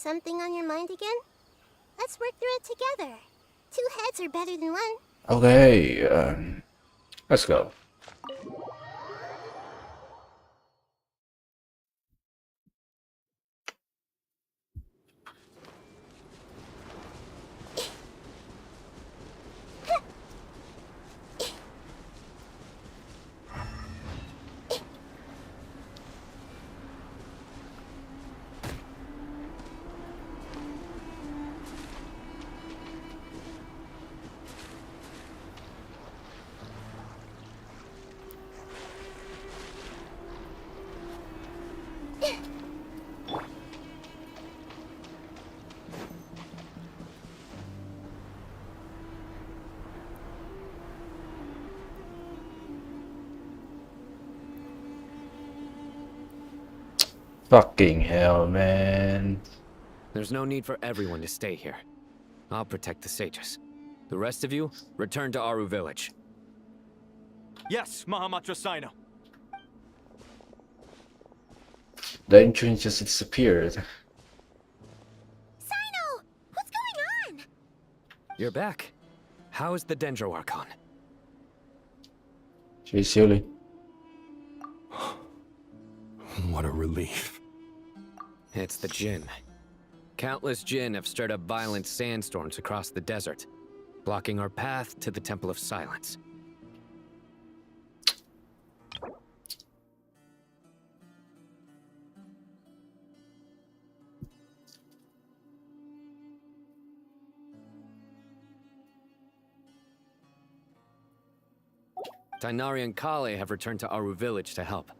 something on your mind again? Let's work through it together. Two heads are better than one. Okay, let's go. Fucking hell, man. There's no need for everyone to stay here. I'll protect the sages. The rest of you, return to Aru village. Yes, Mahamatra Sino. The entrance just disappeared. Sino! What's going on? You're back. How is the Dendro Archon? She's healing. What a relief. It's the Jinn. Countless Jinn have stirred up violent sandstorms across the desert, blocking our path to the Temple of Silence. Tainari and Kale have returned to Aru village to help.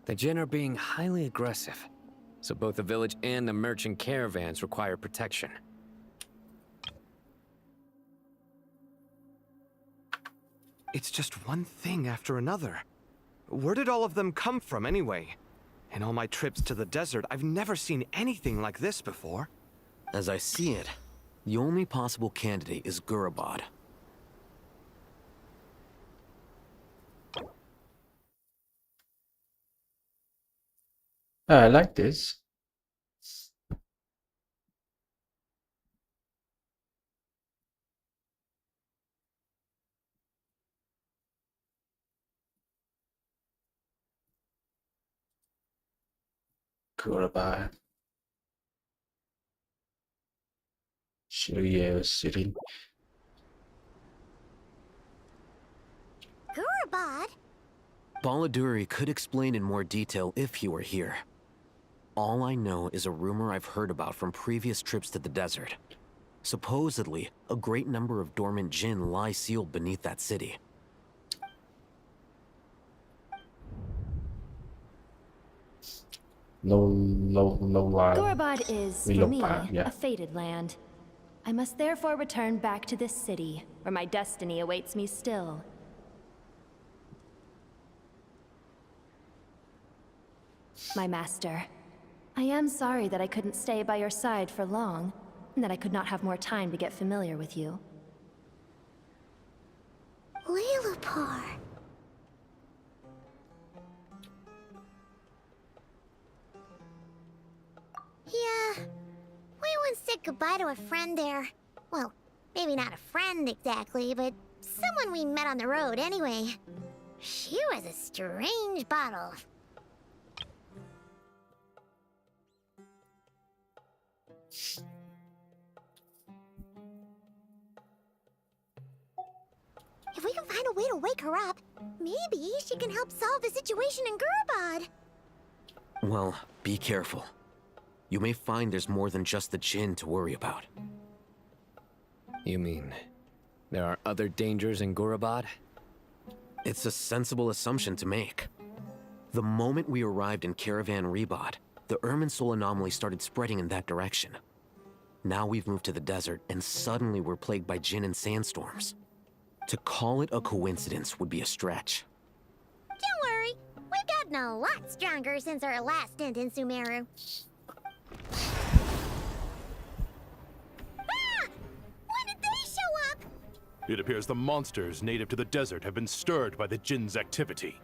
The Jinn are being highly aggressive, so both the village and the merchant caravans require protection. It's just one thing after another. Where did all of them come from anyway? In all my trips to the desert, I've never seen anything like this before. As I see it, the only possible candidate is Gurabad. I like this. Goodbye. Shiryu City. Gurabad? Baladuri could explain in more detail if he were here. All I know is a rumor I've heard about from previous trips to the desert. Supposedly, a great number of dormant Jinn lie sealed beneath that city. Gurabad is, for me, yeah. a fated land. I must therefore return back to this city, where my destiny awaits me still. My master, I am sorry that I couldn't stay by your side for long, and that I could not have more time to get familiar with you. Lailapar. Yeah, we once said goodbye to a friend there. Well, maybe not a friend exactly, but someone we met on the road anyway. She was a strange bottle. If we can find a way to wake her up, maybe she can help solve the situation in Gurabad. Well, be careful. You may find there's more than just the Jinn to worry about. You mean, there are other dangers in Gurabad? It's a sensible assumption to make. The moment we arrived in Caravan Rebad, the Irminsul anomaly started spreading in that direction. Now we've moved to the desert, and suddenly we're plagued by Jinn and sandstorms. To call it a coincidence would be a stretch. Don't worry, we've gotten a lot stronger since our last stint in Sumeru. Ah! When did they show up? It appears the monsters native to the desert have been stirred by the Jinn's activity.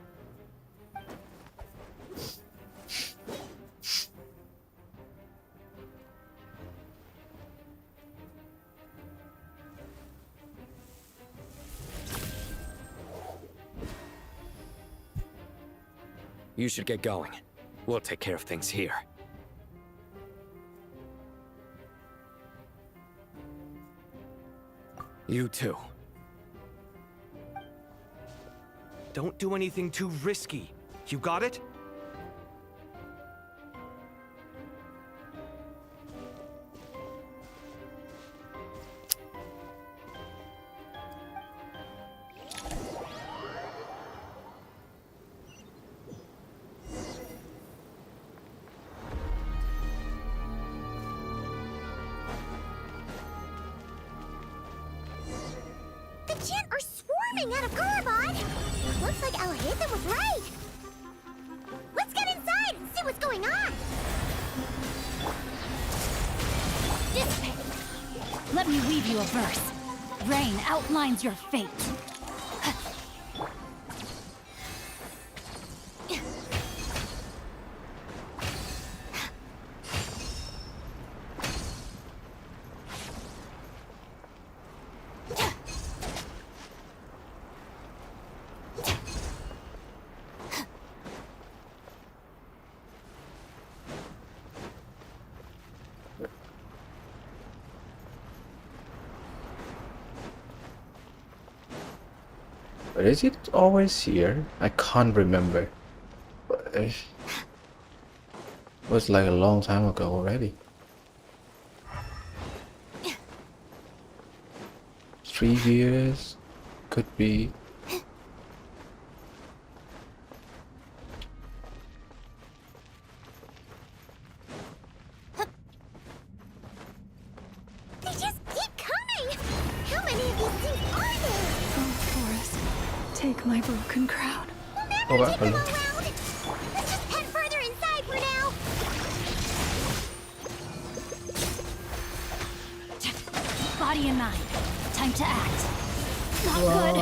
You should get going. We'll take care of things here. You too. Don't do anything too risky. You got it? The Jinn are swarming out of Gurabad! Looks like Alhaitha was right! Let's get inside and see what's going on! Dissipate. Let me weave you a verse. Rain outlines your fate. But is it always here? I can't remember. But it was like a long time ago already. 3 years? Could be. They just keep coming! How many of these things are there? Oh, Forest, take my broken crown. We'll never Oh, take them hello. all round! Let's just head further inside for now! Body and mind. Time to act. Not good.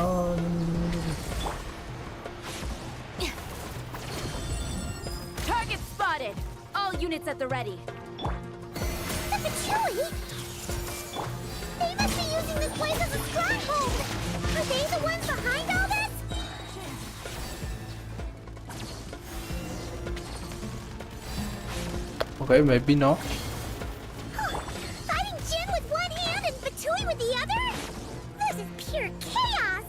Target spotted. All units at the ready. The Patchouli? They must be using this place as a stronghold! Are they the ones behind all this? Okay, maybe not. Fighting Jinn with one hand and Patchouli with the other? This is pure chaos!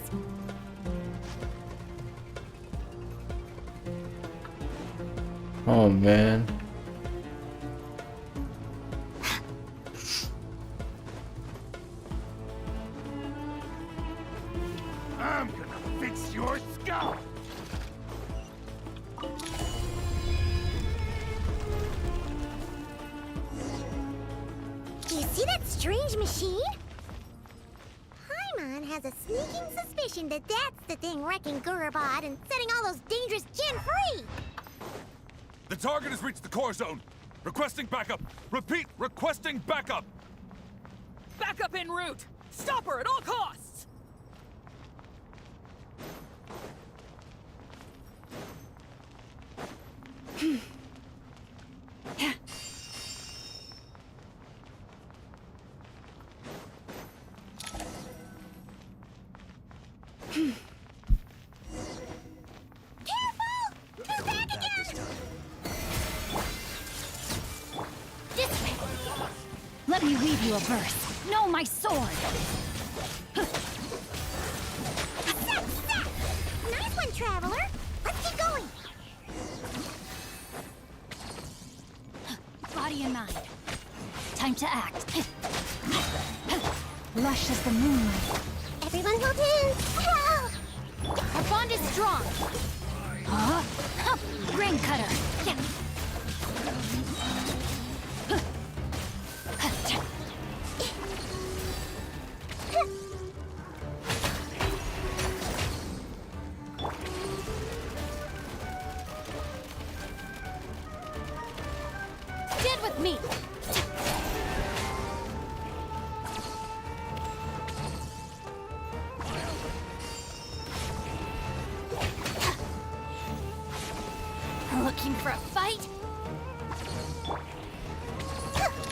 Oh man. I'm gonna fix your skull! Do you see that strange machine? Paimon has a sneaking suspicion that that's the thing wrecking Gurabad and setting all those dangerous Jinn free! The target has reached the core zone. Requesting backup. Repeat, requesting backup. Backup en route! Stop her at all costs! Careful! They're back again! Dissipate. Let me weave you a verse. Know my sword. Zap! Nice one, Traveler! Let's keep going! Body and mind. Time to act. Lush as the moonlight. Everyone hold hands! Whoa! Our bond is strong. Huh? Rain cutter. Yeah. Stand with me. Looking for a fight?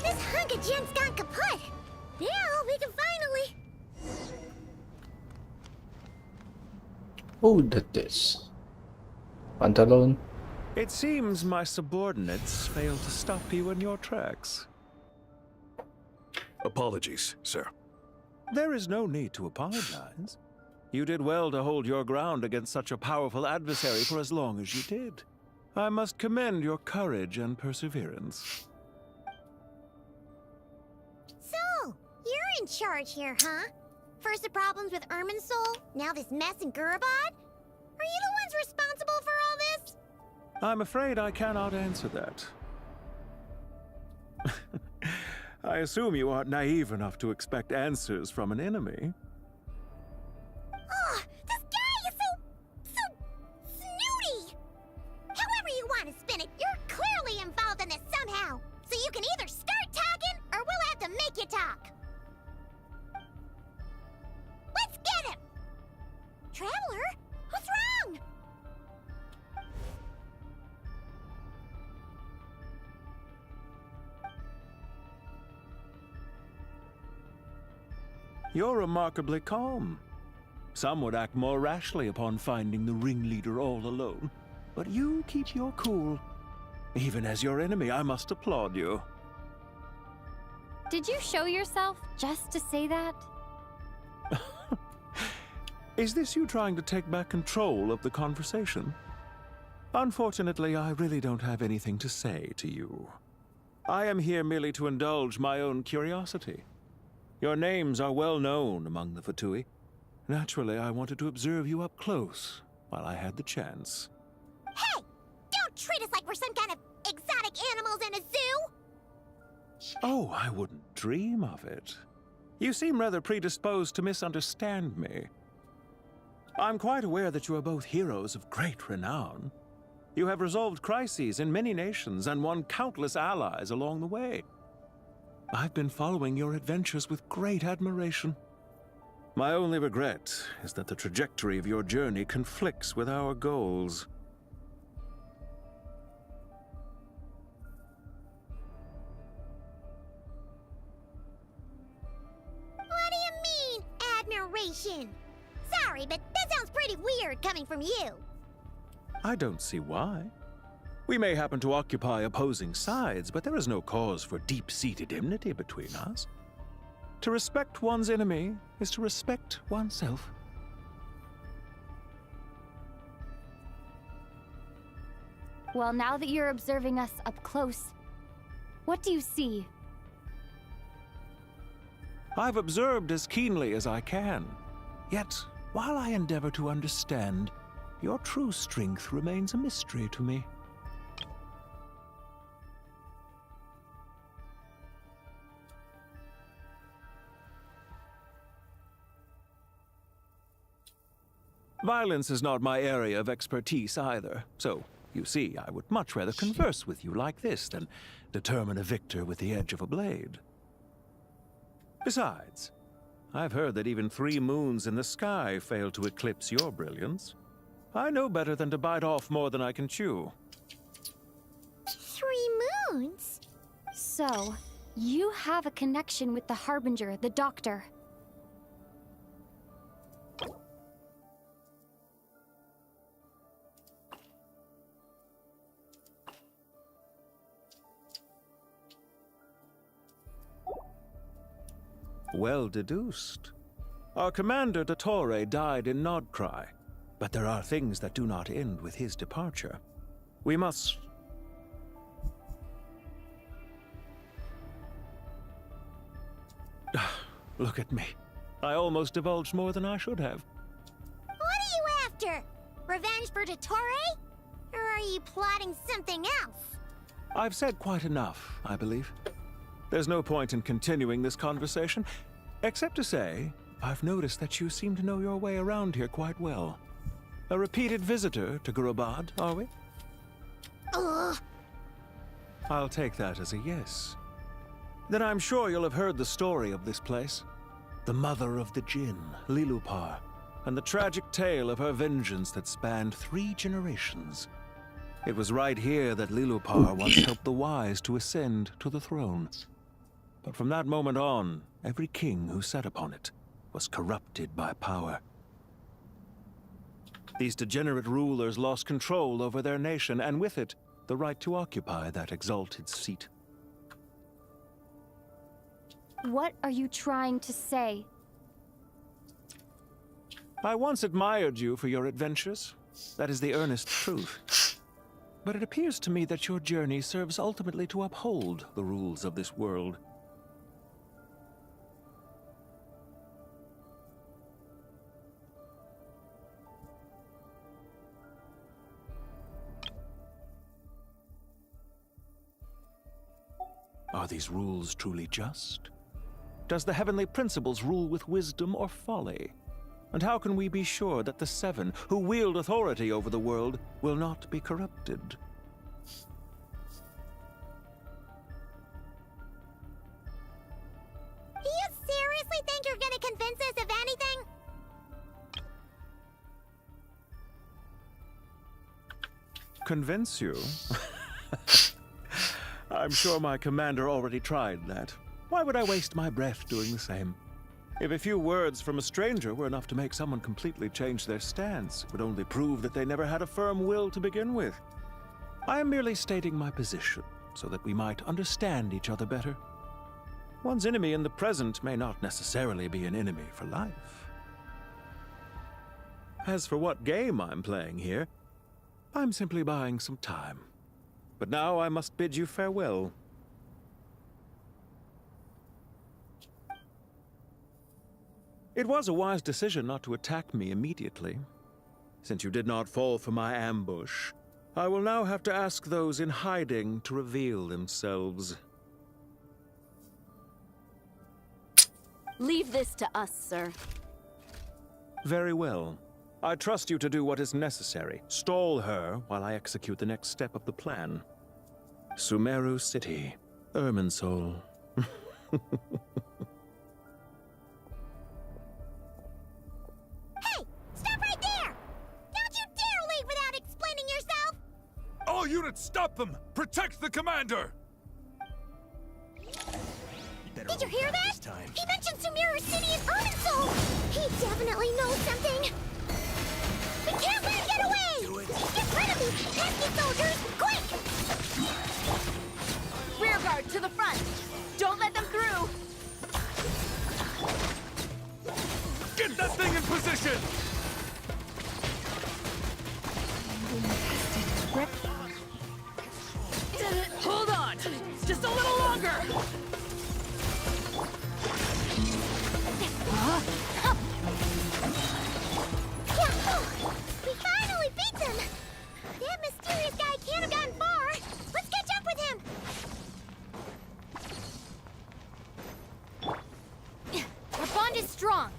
This hunk of Jinn's gone kaput! Now we can finally... Who did this? Pantalon? It seems my subordinates failed to stop you in your tracks. Apologies, sir. There is no need to apologize. You did well to hold your ground against such a powerful adversary for as long as you did. I must commend your courage and perseverance. So, you're in charge here, huh? First the problems with Irminsul, now this mess in Gurabad? Are you the ones responsible for all this? I'm afraid I cannot answer that. I assume you aren't naive enough to expect answers from an enemy. Oh, this guy is so snooty! However you want to spin it, you're clearly involved in this somehow. So you can either start talking, or we'll have to make you talk. Let's get him! Traveler? What's wrong? You're remarkably calm. Some would act more rashly upon finding the ringleader all alone. But you keep your cool. Even as your enemy, I must applaud you. Did you show yourself just to say that? Is this you trying to take back control of the conversation? Unfortunately, I really don't have anything to say to you. I am here merely to indulge my own curiosity. Your names are well known among the Fatui. Naturally, I wanted to observe you up close while I had the chance. Hey! Don't treat us like we're some kind of exotic animals in a zoo! Oh, I wouldn't dream of it. You seem rather predisposed to misunderstand me. I'm quite aware that you are both heroes of great renown. You have resolved crises in many nations and won countless allies along the way. I've been following your adventures with great admiration. My only regret is that the trajectory of your journey conflicts with our goals. What do you mean, admiration? Sorry, but that sounds pretty weird coming from you. I don't see why. We may happen to occupy opposing sides, but there is no cause for deep-seated enmity between us. To respect one's enemy is to respect oneself. Well, now that you're observing us up close, what do you see? I've observed as keenly as I can. Yet, while I endeavor to understand, your true strength remains a mystery to me. Violence is not my area of expertise either, so, you see, I would much rather converse with you like this than determine a victor with the edge of a blade. Besides, I've heard that even 3 moons in the sky fail to eclipse your brilliance. I know better than to bite off more than I can chew. 3 moons? So, you have a connection with the Harbinger, the Doctor. Well deduced. Our commander, Dottore, died in Nodcry, but there are things that do not end with his departure. We must... Look at me. I almost divulged more than I should have. What are you after? Revenge for Dottore? Or are you plotting something else? I've said quite enough, I believe. There's no point in continuing this conversation, except to say, I've noticed that you seem to know your way around here quite well. A repeated visitor to Gurabad, are we? Ugh. I'll take that as a yes. Then I'm sure you'll have heard the story of this place. The mother of the Jinn, Lilupar, and the tragic tale of her vengeance that spanned 3 generations. It was right here that Lilupar once helped the wise to ascend to the throne. But from that moment on, every king who sat upon it was corrupted by power. These degenerate rulers lost control over their nation, and with it, the right to occupy that exalted seat. What are you trying to say? I once admired you for your adventures. That is the earnest truth. But it appears to me that your journey serves ultimately to uphold the rules of this world. Are these rules truly just? Does the heavenly principles rule with wisdom or folly? And how can we be sure that the Seven, who wield authority over the world, will not be corrupted? Do you seriously think you're gonna convince us of anything? Convince you? I'm sure my commander already tried that. Why would I waste my breath doing the same? If a few words from a stranger were enough to make someone completely change their stance, it would only prove that they never had a firm will to begin with. I am merely stating my position, so that we might understand each other better. One's enemy in the present may not necessarily be an enemy for life. As for what game I'm playing here, I'm simply buying some time. But now I must bid you farewell. It was a wise decision not to attack me immediately. Since you did not fall for my ambush, I will now have to ask those in hiding to reveal themselves. Leave this to us, sir. Very well. I trust you to do what is necessary. Stall her while I execute the next step of the plan. Sumeru City, Irminsul. Hey! Stop right there! Don't you dare leave without explaining yourself! All units, stop them! Protect the commander! Did you hear that? He mentioned Sumeru City and Irminsul! He definitely knows something! We can't let him get away! Get rid of these pesky soldiers, quick! Rear guard to the front! Don't let them through! Get that thing in position! Hold on! Just a little longer! We finally beat them! That mysterious guy can't have gotten far! Let's catch up with him! Our bond is strong!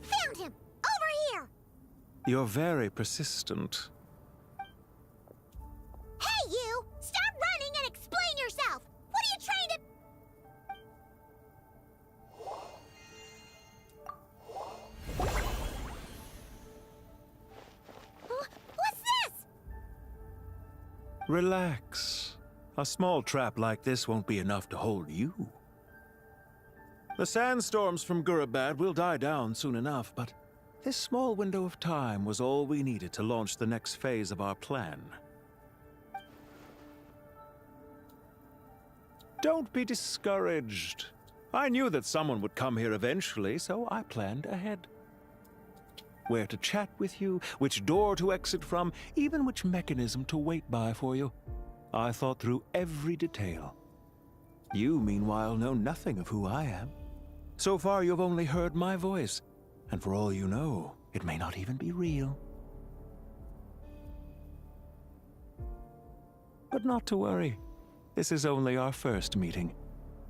Found him! Over here! You're very persistent. Hey, you! Stop running and explain yourself! What are you trying to... What's this? Relax. A small trap like this won't be enough to hold you. The sandstorms from Gurabad will die down soon enough, but this small window of time was all we needed to launch the next phase of our plan. Don't be discouraged. I knew that someone would come here eventually, so I planned ahead. Where to chat with you, which door to exit from, even which mechanism to wait by for you. I thought through every detail. You, meanwhile, know nothing of who I am. So far, you've only heard my voice, and for all you know, it may not even be real. But not to worry. This is only our first meeting.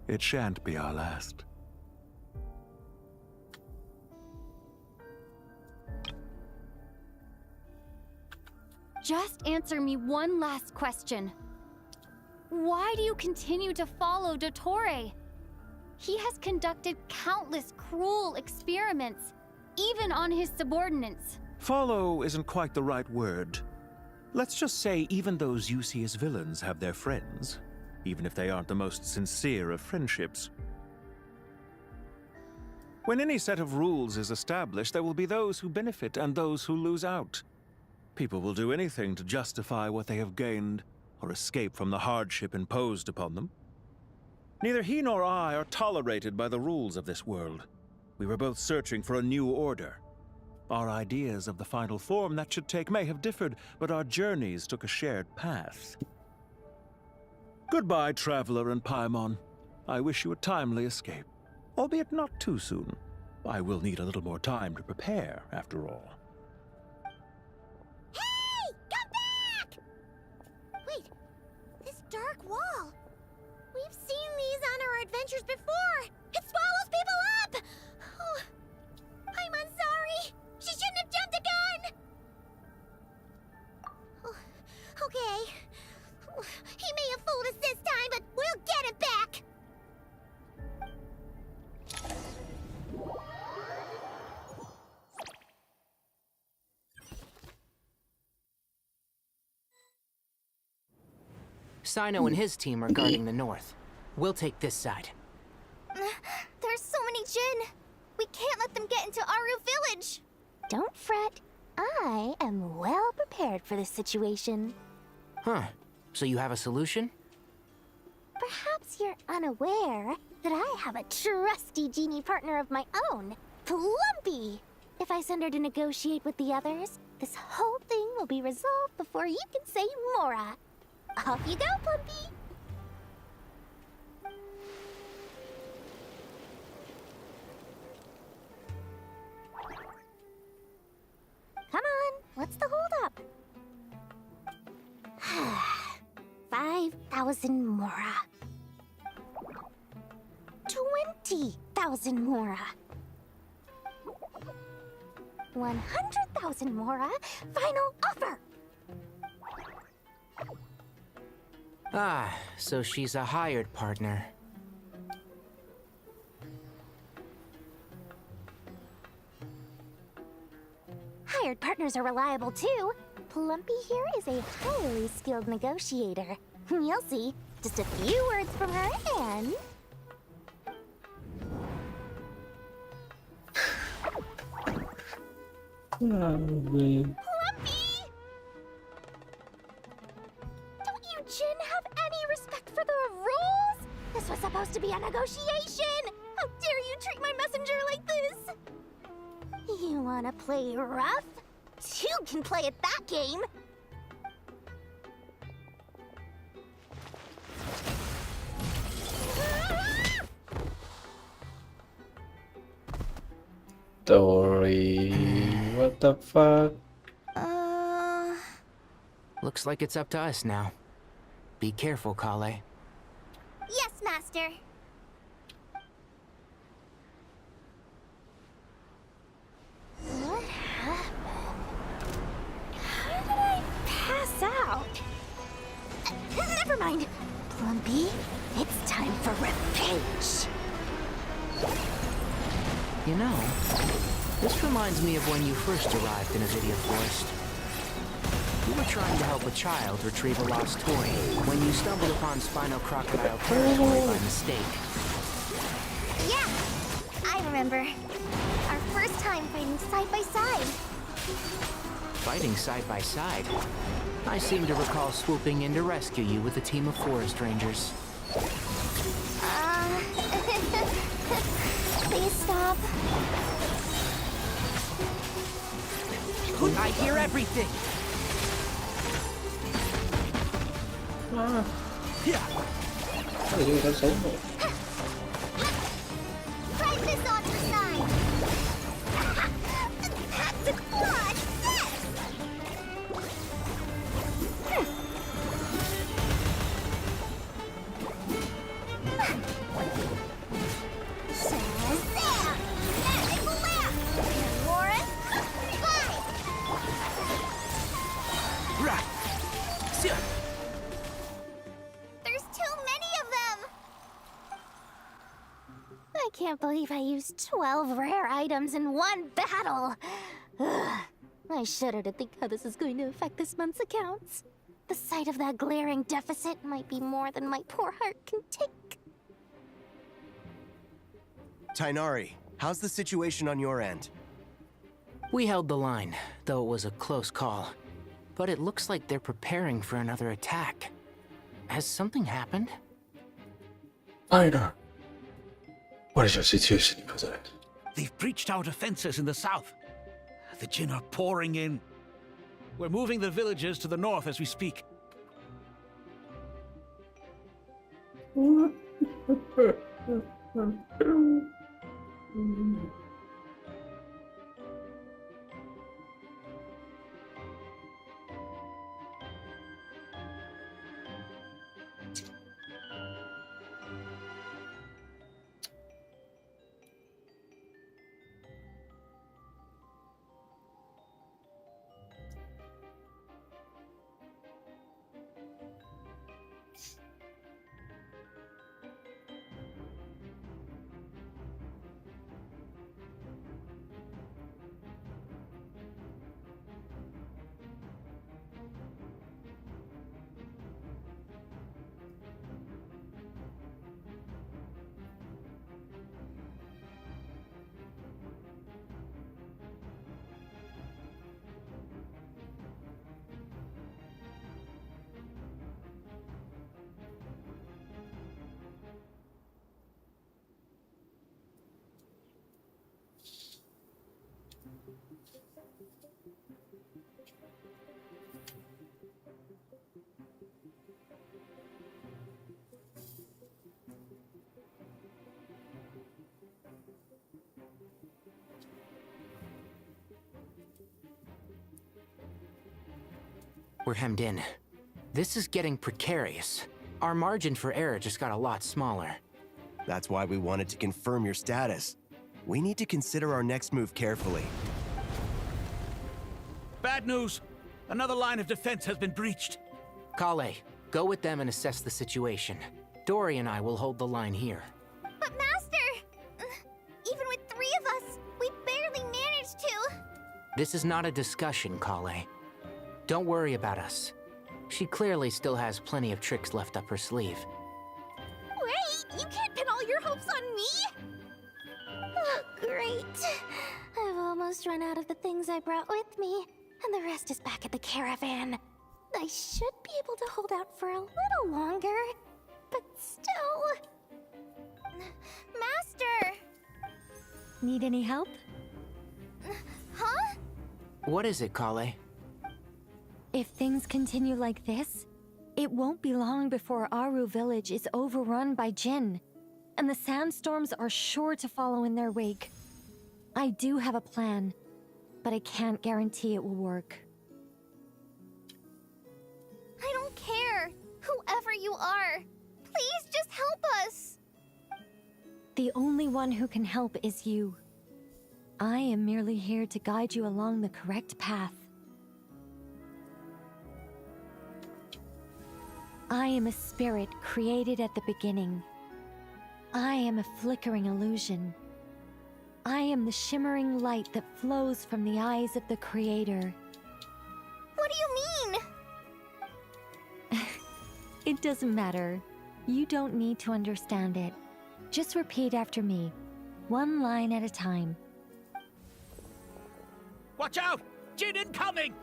It shan't be our last. Just answer me one last question. Why do you continue to follow Dottore? He has conducted countless cruel experiments, even on his subordinates. Follow isn't quite the right word. Let's just say even those you see as villains have their friends, even if they aren't the most sincere of friendships. When any set of rules is established, there will be those who benefit and those who lose out. People will do anything to justify what they have gained or escape from the hardship imposed upon them. Neither he nor I are tolerated by the rules of this world. We were both searching for a new order. Our ideas of the final form that should take may have differed, but our journeys took a shared path. Goodbye, Traveler and Paimon. I wish you a timely escape, albeit not too soon. I will need a little more time to prepare, after all. Hey! Come back! Wait, this dark wall. We've seen these on our adventures before. It swallows people up! Oh, I'm sorry. She shouldn't have jumped the gun! Oh, okay. He may have fooled us this time, but we'll get him back! Sino and his team are guarding the north. We'll take this side. There's so many Jin. We can't let them get into Aru Village. Don't fret. I am well prepared for this situation. Huh. So you have a solution? Perhaps you're unaware that I have a trusty genie partner of my own, Plumpy. If I send her to negotiate with the others, this whole thing will be resolved before you can say Mora. Off you go, Plumpy. Come on, what's the holdup? 5,000 Mora. 20,000 Mora. 100,000 Mora. Final offer. Ah, so she's a hired partner. Hired partners are reliable too. Plumpy here is a highly skilled negotiator. You'll see. Just a few words from her and... Plumpy! Don't you Jin have any respect for the rules? This was supposed to be a negotiation! How dare you treat my messenger like this? You wanna play rough? You can play at that game! Dory, what the fuck? Looks like it's up to us now. Be careful, Kale. Yes, Master. What happened? How did I pass out? Never mind. Plumpy, it's time for revenge. You know, this reminds me of when you first arrived in Avidia Forest. You were trying to help a child retrieve a lost toy when you stumbled upon Spino Crocodile territory by mistake. Yeah, I remember. Our first time fighting side by side. Fighting side by side? I seem to recall swooping in to rescue you with a team of forest rangers. Please stop. I hear everything! Jadi udah saya mau. Try this on your side. That's a quad. Shazam! Magical laugh. Warren, fly. can't believe I used 12 rare items in one battle. Ugh. I shudder to think how this is going to affect this month's accounts. The sight of that glaring deficit might be more than my poor heart can take. Tainari, how's the situation on your end? We held the line, though it was a close call. But it looks like they're preparing for another attack. Has something happened? I know. What is your situation, President? They've breached our defenses in the south. The Jin are pouring in. We're moving the villagers to the north as we speak. We're hemmed in. This is getting precarious. Our margin for error just got a lot smaller. That's why we wanted to confirm your status. We need to consider our next move carefully. Bad news! Another line of defense has been breached. Kale, go with them and assess the situation. Dory and I will hold the line here. But Master! Even with 3 of us, we barely managed to. This is not a discussion, Kale. Don't worry about us. She clearly still has plenty of tricks left up her sleeve. Wait, you can't pin all your hopes on me? Oh, great. I've almost run out of the things I brought with me, and the rest is back at the caravan. I should be able to hold out for a little longer, but still... Master! Need any help? Huh? What is it, Kale? If things continue like this, it won't be long before Aru village is overrun by Jin, and the sandstorms are sure to follow in their wake. I do have a plan, but I can't guarantee it will work. I don't care, whoever you are. Please just help us. The only one who can help is you. I am merely here to guide you along the correct path. I am a spirit created at the beginning. I am a flickering illusion. I am the shimmering light that flows from the eyes of the Creator. What do you mean? It doesn't matter. You don't need to understand it. Just repeat after me, one line at a time. Watch out! Jin incoming!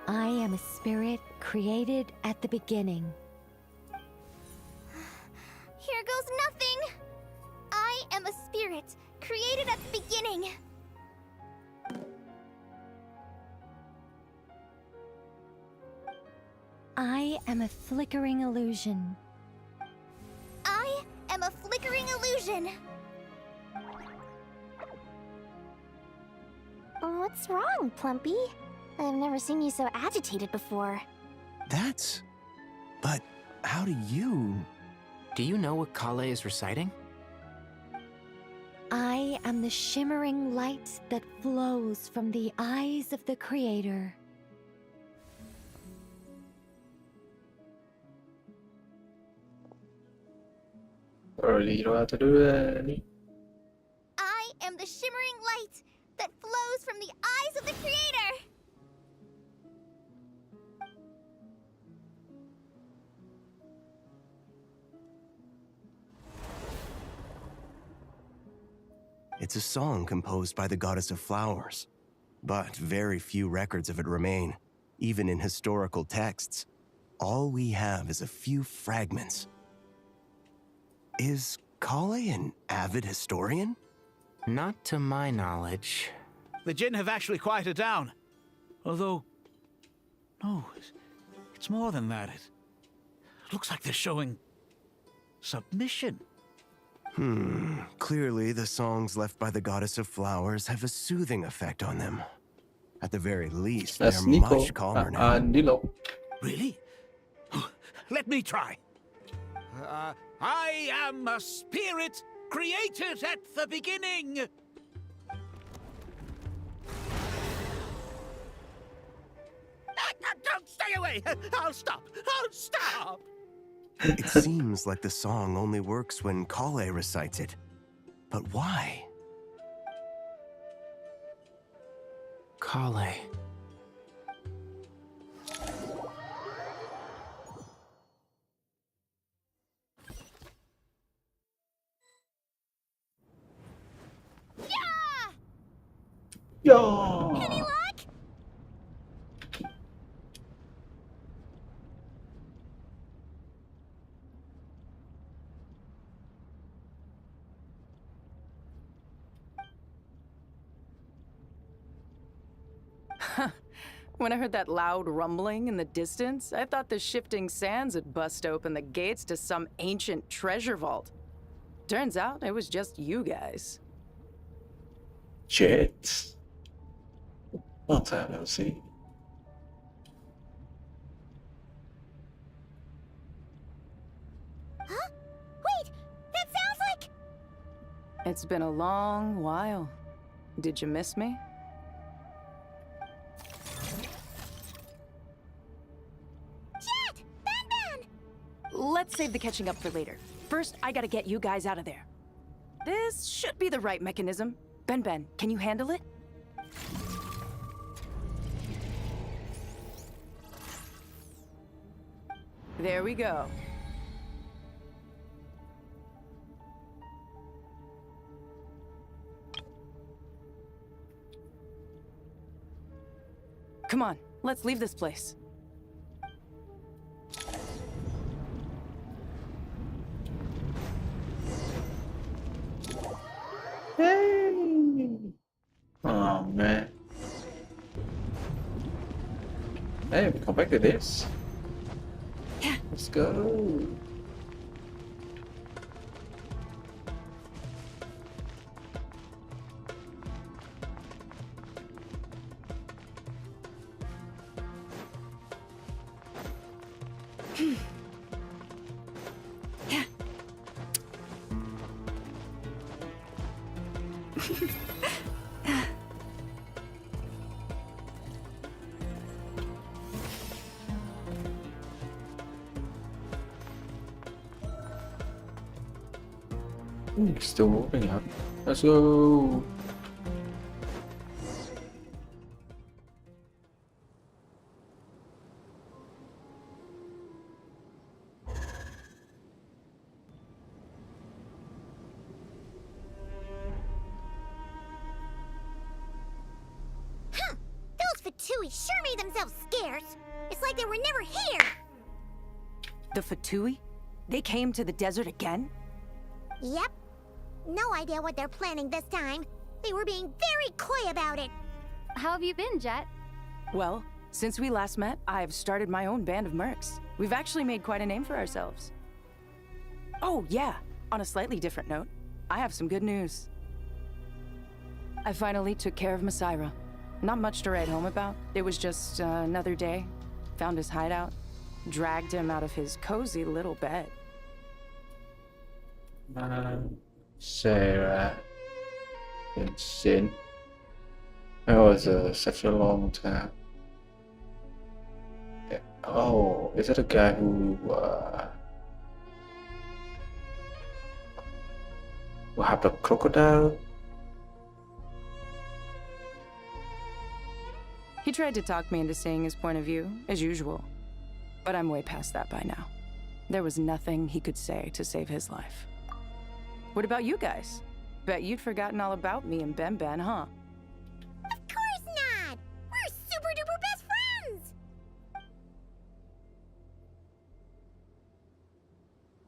I am a spirit created at the beginning. Here goes nothing. I am a spirit created at the beginning. I am a flickering illusion. I am a flickering illusion. What's wrong, Plumpy? I've never seen you so agitated before. But how do you... Do you know what Kale is reciting? I am the shimmering light that flows from the eyes of the Creator. Perlu atau dua nih? I am the shimmering light that flows from the eyes of the Creator! It's a song composed by the goddess of flowers, but very few records of it remain, even in historical texts. All we have is a few fragments. Is Kale an avid historian? Not to my knowledge. The Jinn have actually quieted down. Although, no, it's more than that. It looks like they're showing submission. Clearly the songs left by the goddess of flowers have a soothing effect on them. At the very least, they're That's Nico. much calmer now. Dilo. Really? Let me try. I am a spirit created at the beginning. Don't stay away! I'll stop! I'll stop! It seems like the song only works when Kale recites it. But why? Kale. Yo. Any luck? When I heard that loud rumbling in the distance, I thought the shifting sands had bust open the gates to some ancient treasure vault. Turns out it was just you guys. Shit. Long time no see. Huh? Wait, that sounds like... It's been a long while. Did you miss me? Jet! Ben! Let's save the catching up for later. First, I gotta get you guys out of there. This should be the right mechanism. Ben, can you handle it? There we go. Come on, let's leave this place. Hey. Oh man. Hey, we come back to this. Let's go. Still moving up. Let's go. Huh! Those Fatui sure made themselves scarce. It's like they were never here. The Fatui? They came to the desert again? Yep. No idea what they're planning this time. They were being very coy about it. How have you been, Jet? Well, since we last met, I've started my own band of mercs. We've actually made quite a name for ourselves. Oh, yeah. On a slightly different note, I have some good news. I finally took care of Masira. Not much to write home about. It was just another day. Found his hideout. Dragged him out of his cozy little bed. Sarah. Genshin. It was such a long time. Oh, is that a guy who We'll have the crocodile. He tried to talk me into seeing his point of view, as usual. But I'm way past that by now. There was nothing he could say to save his life. What about you guys? Bet you'd forgotten all about me and Ben, huh? Of course not! We're super duper best friends!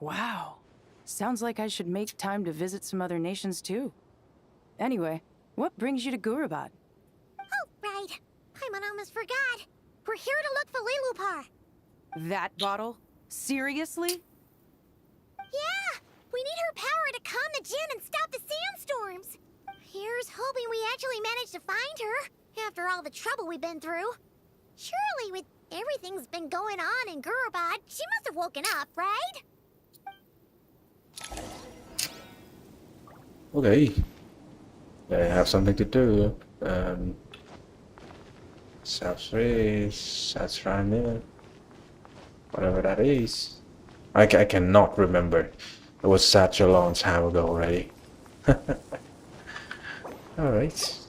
Wow. Sounds like I should make time to visit some other nations too. Anyway, what brings you to Gurabad? Oh, right. I almost forgot. We're here to look for Lilupar. That bottle? Seriously? Yeah! We need her power to calm the Jinn and stop the sandstorms. Here's hoping we actually manage to find her, after all the trouble we've been through. Surely, with everything's been going on in Gurabad, she must have woken up, right? Okay. I have something to do. South 3, South Shrine there. Whatever that is. I cannot remember. It was such a long time ago already. Alright.